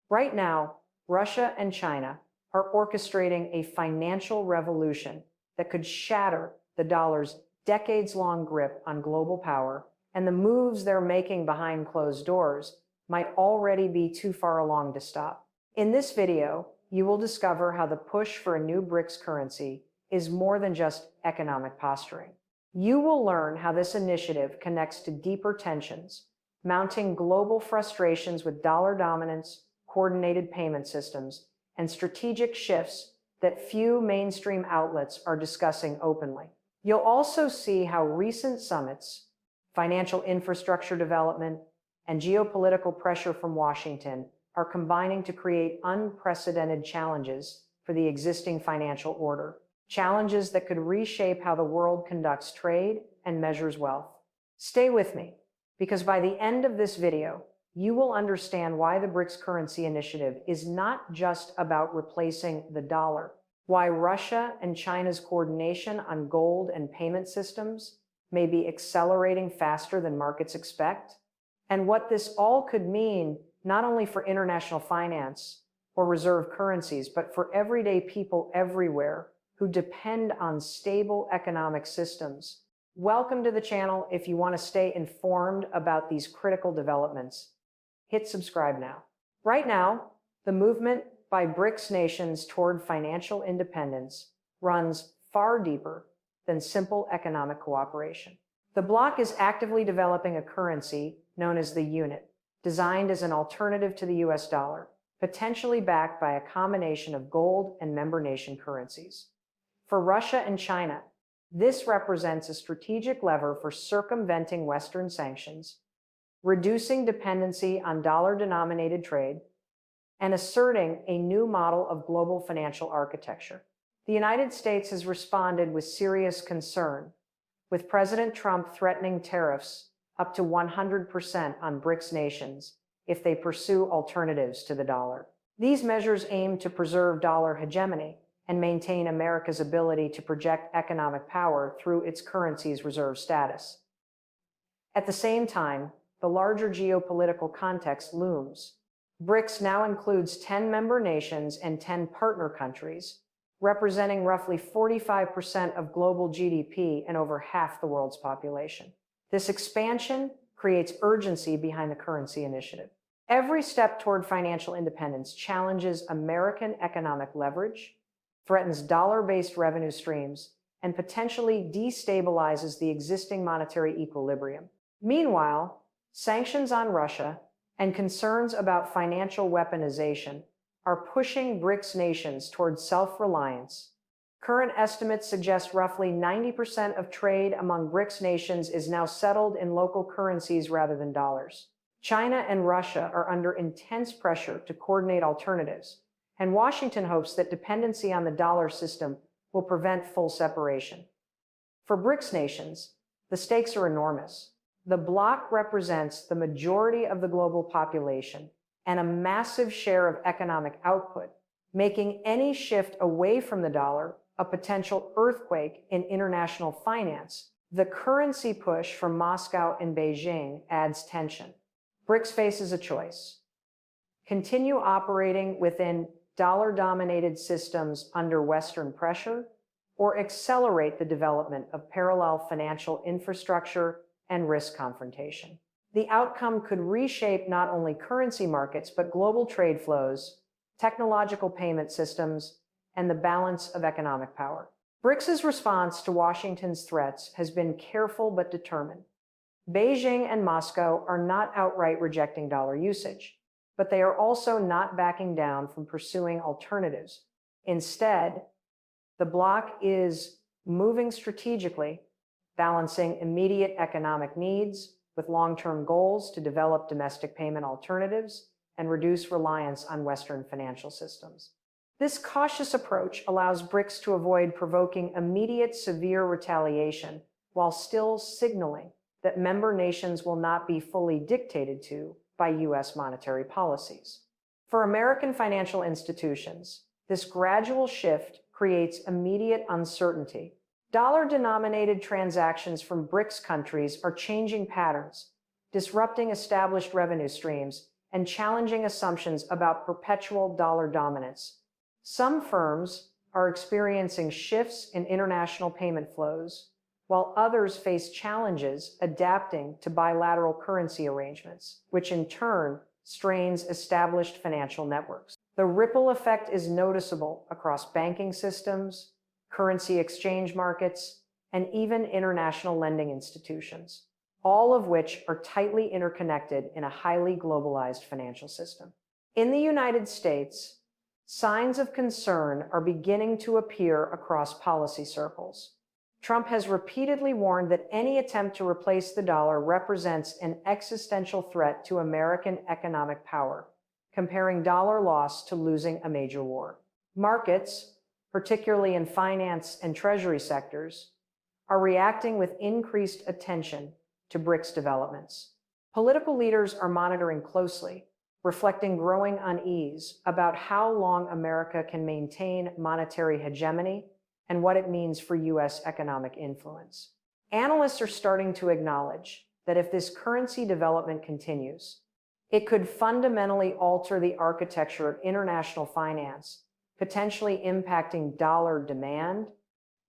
Right now, Russia and China are orchestrating a financial revolution that could shatter the dollar's decades-long grip on global power, and the moves they're making behind closed doors might already be too far along to stop. In this video, you will discover how the push for a new BRICS currency is more than just economic posturing. You will learn how this initiative connects to deeper tensions, mounting global frustrations with dollar dominance, coordinated payment systems, and strategic shifts that few mainstream outlets are discussing openly. You'll also see how recent summits, financial infrastructure development, and geopolitical pressure from Washington are combining to create unprecedented challenges for the existing financial order, challenges that could reshape how the world conducts trade and measures wealth. Stay with me, because by the end of this video, you will understand why the BRICS currency initiative is not just about replacing the dollar, why Russia and China's coordination on gold and payment systems may be accelerating faster than markets expect, and what this all could mean not only for international finance or reserve currencies, but for everyday people everywhere who depend on stable economic systems. Welcome to the channel. If you want to stay informed about these critical developments, hit subscribe now. Right now, the movement by BRICS nations toward financial independence runs far deeper than simple economic cooperation. The bloc is actively developing a currency known as the unit, designed as an alternative to the US dollar, potentially backed by a combination of gold and member nation currencies. For Russia and China, this represents a strategic lever for circumventing Western sanctions, reducing dependency on dollar-denominated trade, and asserting a new model of global financial architecture. The United States has responded with serious concern, with President Trump threatening tariffs up to 100% on BRICS nations if they pursue alternatives to the dollar. These measures aim to preserve dollar hegemony and maintain America's ability to project economic power through its currency's reserve status. At the same time, the larger geopolitical context looms. BRICS now includes 10 member nations and 10 partner countries, representing roughly 45% of global GDP and over half the world's population. This expansion creates urgency behind the currency initiative. Every step toward financial independence challenges American economic leverage, threatens dollar-based revenue streams, and potentially destabilizes the existing monetary equilibrium. Meanwhile, sanctions on Russia and concerns about financial weaponization are pushing BRICS nations towards self-reliance. Current estimates suggest roughly 90% of trade among BRICS nations is now settled in local currencies rather than dollars. China and Russia are under intense pressure to coordinate alternatives, and Washington hopes that dependency on the dollar system will prevent full separation. For BRICS nations, the stakes are enormous. The bloc represents the majority of the global population and a massive share of economic output, making any shift away from the dollar a potential earthquake in international finance. The currency push from Moscow and Beijing adds tension. BRICS faces a choice: continue operating within dollar-dominated systems under Western pressure, or accelerate the development of parallel financial infrastructure and risk confrontation. The outcome could reshape not only currency markets, but global trade flows, technological payment systems, and the balance of economic power. BRICS's response to Washington's threats has been careful but determined. Beijing and Moscow are not outright rejecting dollar usage, but they are also not backing down from pursuing alternatives. Instead, the bloc is moving strategically, balancing immediate economic needs with long-term goals to develop domestic payment alternatives and reduce reliance on Western financial systems. This cautious approach allows BRICS to avoid provoking immediate severe retaliation while still signaling that member nations will not be fully dictated to by US monetary policies. For American financial institutions, this gradual shift creates immediate uncertainty. Dollar-denominated transactions from BRICS countries are changing patterns, disrupting established revenue streams and challenging assumptions about perpetual dollar dominance. Some firms are experiencing shifts in international payment flows, while others face challenges adapting to bilateral currency arrangements, which in turn strains established financial networks. The ripple effect is noticeable across banking systems, currency exchange markets, and even international lending institutions, all of which are tightly interconnected in a highly globalized financial system. In the United States, signs of concern are beginning to appear across policy circles. Trump has repeatedly warned that any attempt to replace the dollar represents an existential threat to American economic power, comparing dollar loss to losing a major war. Markets, particularly in finance and treasury sectors, are reacting with increased attention to BRICS developments. Political leaders are monitoring closely, reflecting growing unease about how long America can maintain monetary hegemony and what it means for U.S. economic influence. Analysts are starting to acknowledge that if this currency development continues, it could fundamentally alter the architecture of international finance, potentially impacting dollar demand,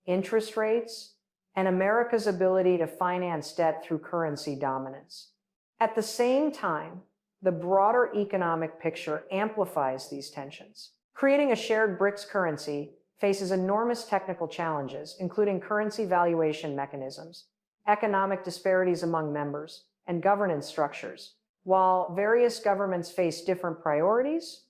interest rates, and America's ability to finance debt through currency dominance. At the same time, the broader economic picture amplifies these tensions. Creating a shared BRICS currency faces enormous technical challenges, including currency valuation mechanisms, economic disparities among members, and governance structures. While various governments face different priorities,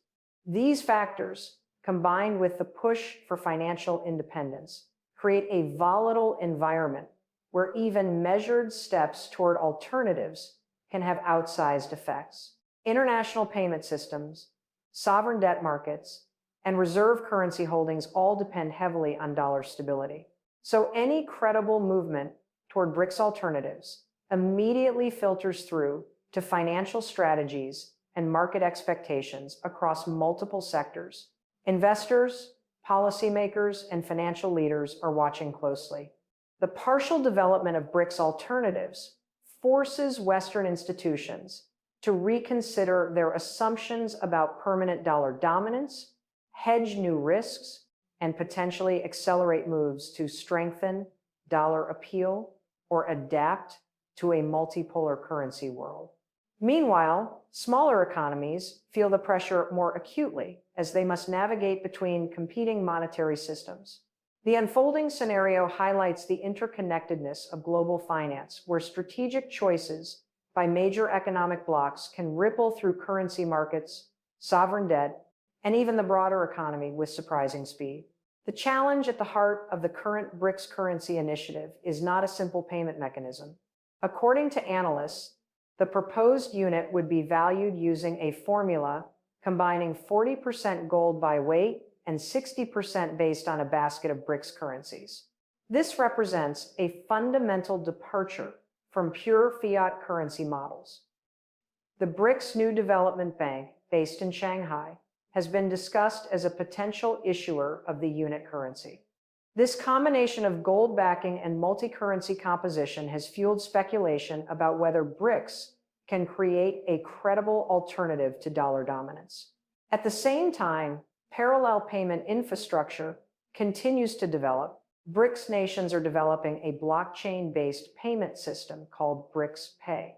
these factors, combined with the push for financial independence, create a volatile environment where even measured steps toward alternatives can have outsized effects. International payment systems, sovereign debt markets, and reserve currency holdings all depend heavily on dollar stability. So any credible movement toward BRICS alternatives immediately filters through to financial strategies and market expectations across multiple sectors. Investors, policymakers, and financial leaders are watching closely. The partial development of BRICS alternatives forces Western institutions to reconsider their assumptions about permanent dollar dominance, hedge new risks, and potentially accelerate moves to strengthen dollar appeal or adapt to a multipolar currency world. Meanwhile, smaller economies feel the pressure more acutely as they must navigate between competing monetary systems. The unfolding scenario highlights the interconnectedness of global finance, where strategic choices by major economic blocs can ripple through currency markets, sovereign debt, and even the broader economy with surprising speed. The challenge at the heart of the current BRICS currency initiative is not a simple payment mechanism. According to analysts, the proposed unit would be valued using a formula combining 40% gold by weight and 60% based on a basket of BRICS currencies. This represents a fundamental departure from pure fiat currency models. The BRICS New Development Bank, based in Shanghai, has been discussed as a potential issuer of the unit currency. This combination of gold backing and multi-currency composition has fueled speculation about whether BRICS can create a credible alternative to dollar dominance. At the same time, parallel payment infrastructure continues to develop. BRICS nations are developing a blockchain-based payment system called BRICS Pay,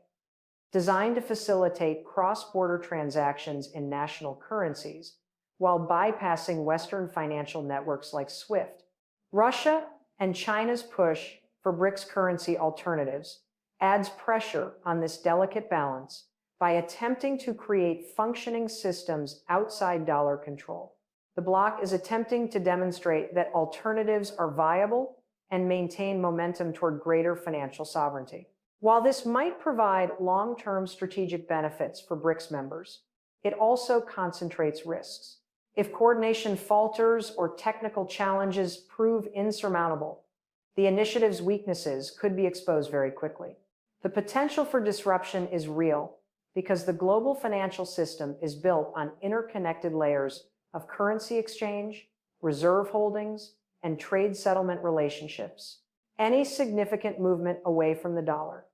designed to facilitate cross-border transactions in national currencies while bypassing Western financial networks like SWIFT. Russia and China's push for BRICS currency alternatives adds pressure on this delicate balance by attempting to create functioning systems outside dollar control. The bloc is attempting to demonstrate that alternatives are viable and maintain momentum toward greater financial sovereignty. While this might provide long-term strategic benefits for BRICS members, it also concentrates risks. If coordination falters or technical challenges prove insurmountable, the initiative's weaknesses could be exposed very quickly. The potential for disruption is real because the global financial system is built on interconnected layers of currency exchange, reserve holdings, and trade settlement relationships. Any significant movement away from the dollar,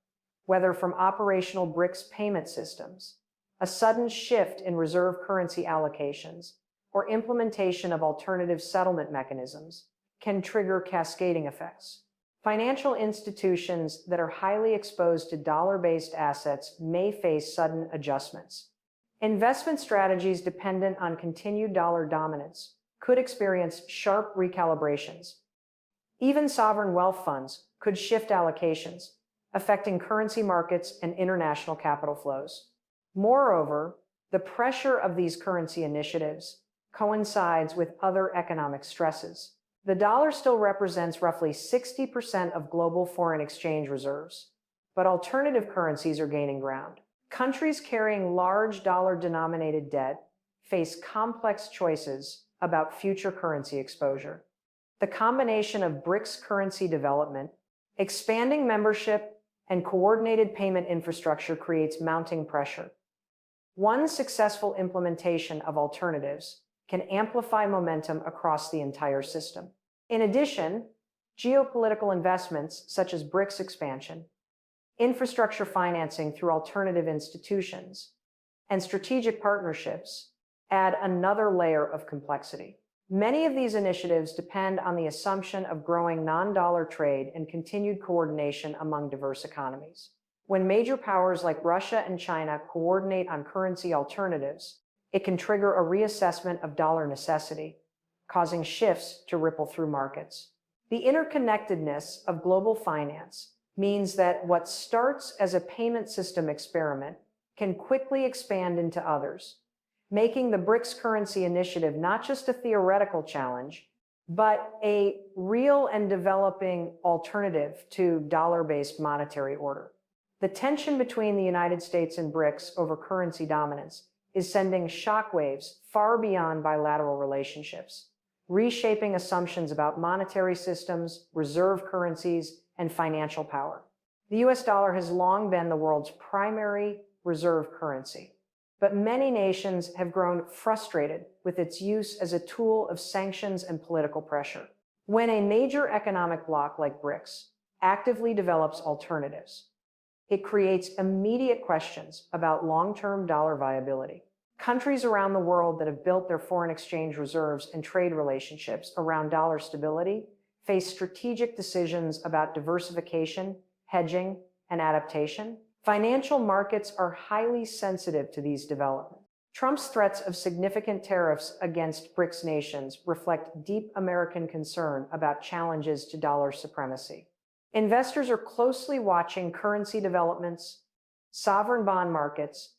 whether from operational BRICS payment systems, A sudden shift in reserve currency allocations or implementation of alternative settlement mechanisms can trigger cascading effects. Financial institutions that are highly exposed to dollar-based assets may face sudden adjustments. Investment strategies dependent on continued dollar dominance could experience sharp recalibrations. Even sovereign wealth funds could shift allocations, affecting currency markets and international capital flows. Moreover, the pressure of these currency initiatives coincides with other economic stresses. The dollar still represents roughly 60% of global foreign exchange reserves, but alternative currencies are gaining ground. Countries carrying large dollar-denominated debt face complex choices about future currency exposure. The combination of BRICS currency development, expanding membership, and coordinated payment infrastructure creates mounting pressure. One successful implementation of alternatives can amplify momentum across the entire system. In addition, geopolitical investments such as BRICS expansion, infrastructure financing through alternative institutions, and strategic partnerships add another layer of complexity. Many of these initiatives depend on the assumption of growing non-dollar trade and continued coordination among diverse economies. When major powers like Russia and China coordinate on currency alternatives, it can trigger a reassessment of dollar necessity, causing shifts to ripple through markets. The interconnectedness of global finance means that what starts as a payment system experiment can quickly expand into others, making the BRICS currency initiative not just a theoretical challenge, but a real and developing alternative to dollar-based monetary order. The tension between the United States and BRICS over currency dominance is sending shockwaves far beyond bilateral relationships, reshaping assumptions about monetary systems, reserve currencies, and financial power. The US dollar has long been the world's primary reserve currency, but many nations have grown frustrated with its use as a tool of sanctions and political pressure. When a major economic bloc like BRICS actively develops alternatives, it creates immediate questions about long-term dollar viability. Countries around the world that have built their foreign exchange reserves and trade relationships around dollar stability face strategic decisions about diversification, hedging, and adaptation. Financial markets are highly sensitive to these developments. Trump's threats of significant tariffs against BRICS nations reflect deep American concern about challenges to dollar supremacy. Investors are closely watching currency developments, sovereign bond markets,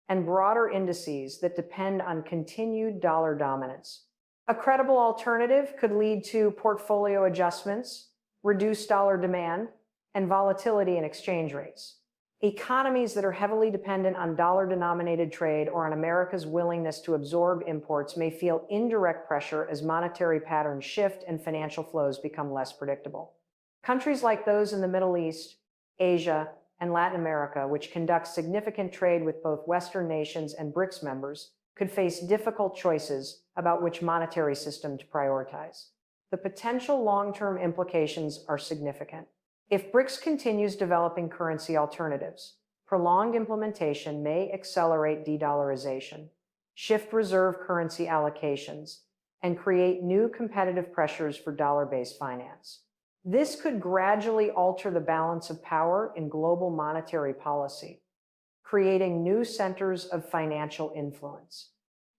and broader indices that depend on continued dollar dominance. A credible alternative could lead to portfolio adjustments, reduced dollar demand, and volatility in exchange rates. Economies that are heavily dependent on dollar-denominated trade or on America's willingness to absorb imports may feel indirect pressure as monetary patterns shift and financial flows become less predictable. Countries like those in the Middle East, Asia, and Latin America, which conduct significant trade with both Western nations and BRICS members, could face difficult choices about which monetary system to prioritize. The potential long-term implications are significant. If BRICS continues developing currency alternatives, prolonged implementation may accelerate de-dollarization, shift reserve currency allocations, and create new competitive pressures for dollar-based finance. This could gradually alter the balance of power in global monetary policy, creating new centers of financial influence.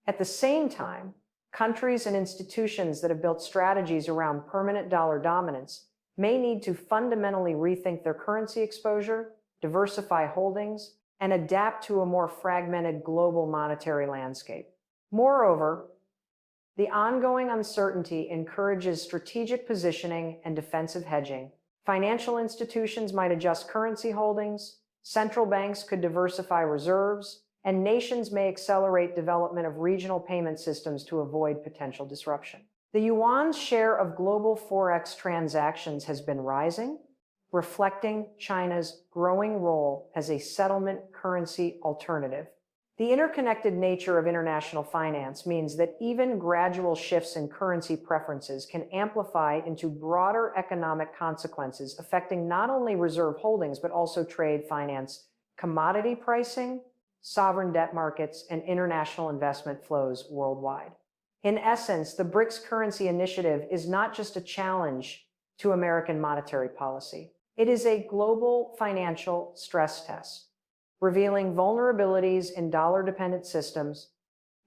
At the same time, countries and institutions that have built strategies around permanent dollar dominance may need to fundamentally rethink their currency exposure, diversify holdings, and adapt to a more fragmented global monetary landscape. Moreover, the ongoing uncertainty encourages strategic positioning and defensive hedging. Financial institutions might adjust currency holdings, central banks could diversify reserves, and nations may accelerate development of regional payment systems to avoid potential disruption. The yuan's share of global forex transactions has been rising, reflecting China's growing role as a settlement currency alternative. The interconnected nature of international finance means that even gradual shifts in currency preferences can amplify into broader economic consequences affecting not only reserve holdings, but also trade finance, commodity pricing, sovereign debt markets, and international investment flows worldwide. In essence, the BRICS currency initiative is not just a challenge to American monetary policy. It is a global financial stress test, revealing vulnerabilities in dollar-dependent systems,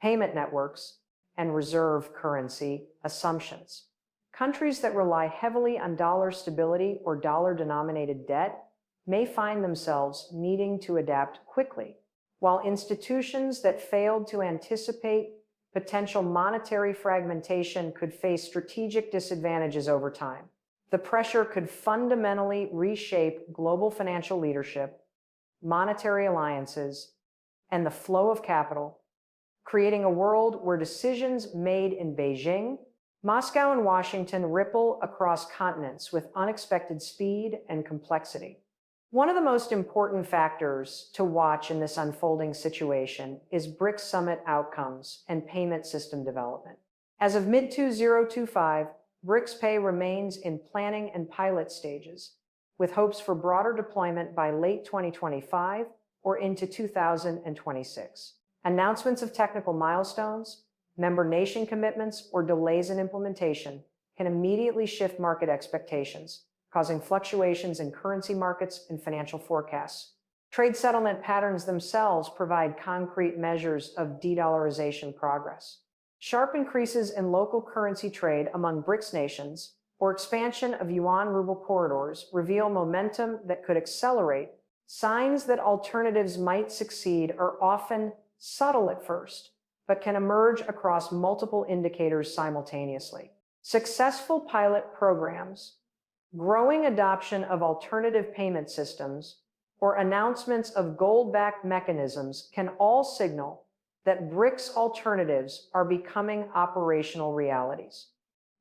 payment networks, and reserve currency assumptions. Countries that rely heavily on dollar stability or dollar-denominated debt may find themselves needing to adapt quickly, while institutions that failed to anticipate potential monetary fragmentation could face strategic disadvantages over time. The pressure could fundamentally reshape global financial leadership, monetary alliances, and the flow of capital, creating a world where decisions made in Beijing, Moscow, and Washington ripple across continents with unexpected speed and complexity. One of the most important factors to watch in this unfolding situation is BRICS summit outcomes and payment system development. As of mid-2025, BRICS Pay remains in planning and pilot stages, with hopes for broader deployment by late 2025 or into 2026. Announcements of technical milestones, member nation commitments, or delays in implementation can immediately shift market expectations, causing fluctuations in currency markets and financial forecasts. Trade settlement patterns themselves provide concrete measures of de-dollarization progress. Sharp increases in local currency trade among BRICS nations or expansion of yuan-ruble corridors reveal momentum that could accelerate. Signs that alternatives might succeed are often subtle at first, but can emerge across multiple indicators simultaneously. Successful pilot programs, growing adoption of alternative payment systems, or announcements of gold-backed mechanisms can all signal that BRICS alternatives are becoming operational realities.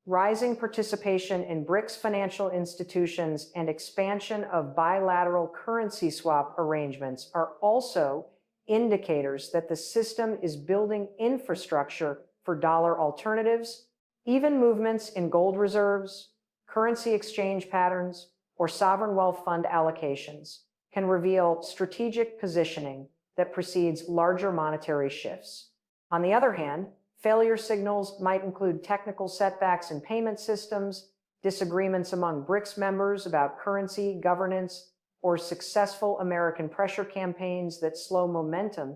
Rising participation in BRICS financial institutions and expansion of bilateral currency swap arrangements are also indicators that the system is building infrastructure for dollar alternatives. Even movements in gold reserves, currency exchange patterns, or sovereign wealth fund allocations can reveal strategic positioning that precedes larger monetary shifts. On the other hand, failure signals might include technical setbacks in payment systems, disagreements among BRICS members about currency governance, or successful American pressure campaigns that slow momentum.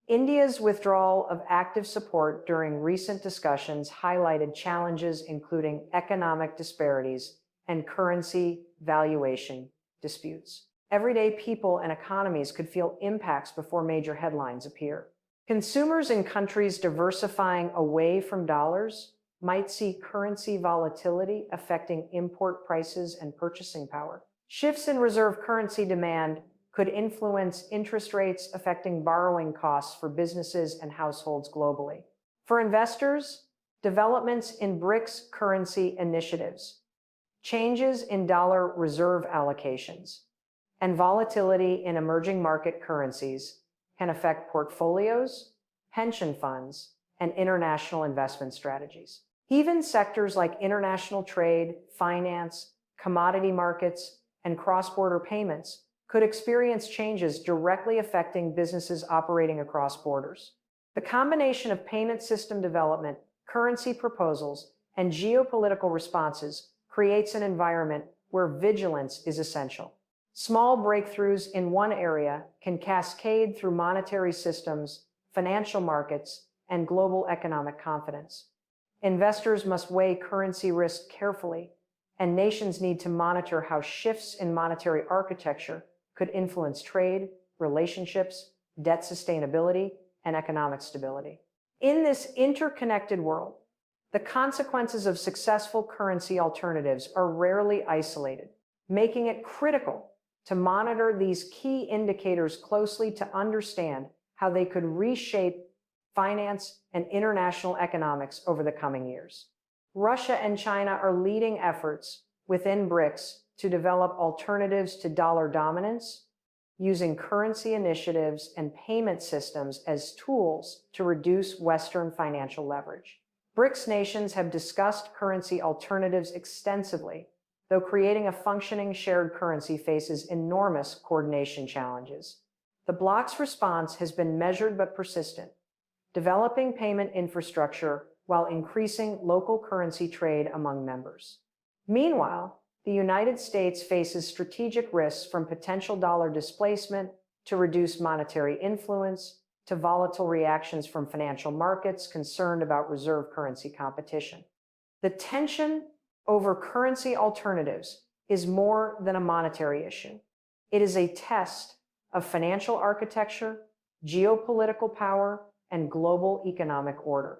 India's withdrawal of active support during recent discussions highlighted challenges including economic disparities and currency valuation disputes. Everyday people and economies could feel impacts before major headlines appear. Consumers in countries diversifying away from dollars might see currency volatility affecting import prices and purchasing power. Shifts in reserve currency demand could influence interest rates, affecting borrowing costs for businesses and households globally. For investors, developments in BRICS currency initiatives, changes in dollar reserve allocations, and volatility in emerging market currencies can affect portfolios, pension funds, and international investment strategies. Even sectors like international trade, finance, commodity markets, and cross-border payments could experience changes directly affecting businesses operating across borders. The combination of payment system development, currency proposals, and geopolitical responses creates an environment where vigilance is essential. Small breakthroughs in one area can cascade through monetary systems, financial markets, and global economic confidence. Investors must weigh currency risk carefully, and nations need to monitor how shifts in monetary architecture could influence trade, relationships, debt sustainability, and economic stability. In this interconnected world, the consequences of successful currency alternatives are rarely isolated, making it critical to monitor these key indicators closely to understand how they could reshape finance and international economics over the coming years. Russia and China are leading efforts within BRICS to develop alternatives to dollar dominance, using currency initiatives and payment systems as tools to reduce Western financial leverage. BRICS nations have discussed currency alternatives extensively, though creating a functioning shared currency faces enormous coordination challenges. The bloc's response has been measured but persistent, developing payment infrastructure while increasing local currency trade among members. Meanwhile, the United States faces strategic risks from potential dollar displacement to reduced monetary influence to volatile reactions from financial markets concerned about reserve currency competition. The tension over currency alternatives is more than a monetary issue. It is a test of financial architecture, geopolitical power, and global economic order.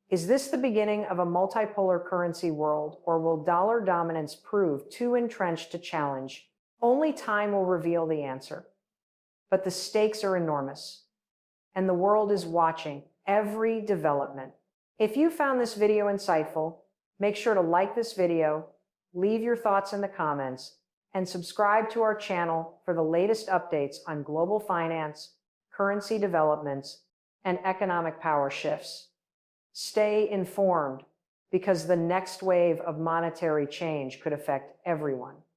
Is this the beginning of a multipolar currency world, or will dollar dominance prove too entrenched to challenge? Only time will reveal the answer. But the stakes are enormous, and the world is watching every development. If you found this video insightful, make sure to like this video, leave your thoughts in the comments, and subscribe to our channel for the latest updates on global finance, currency developments, and economic power shifts. Stay informed, because the next wave of monetary change could affect everyone.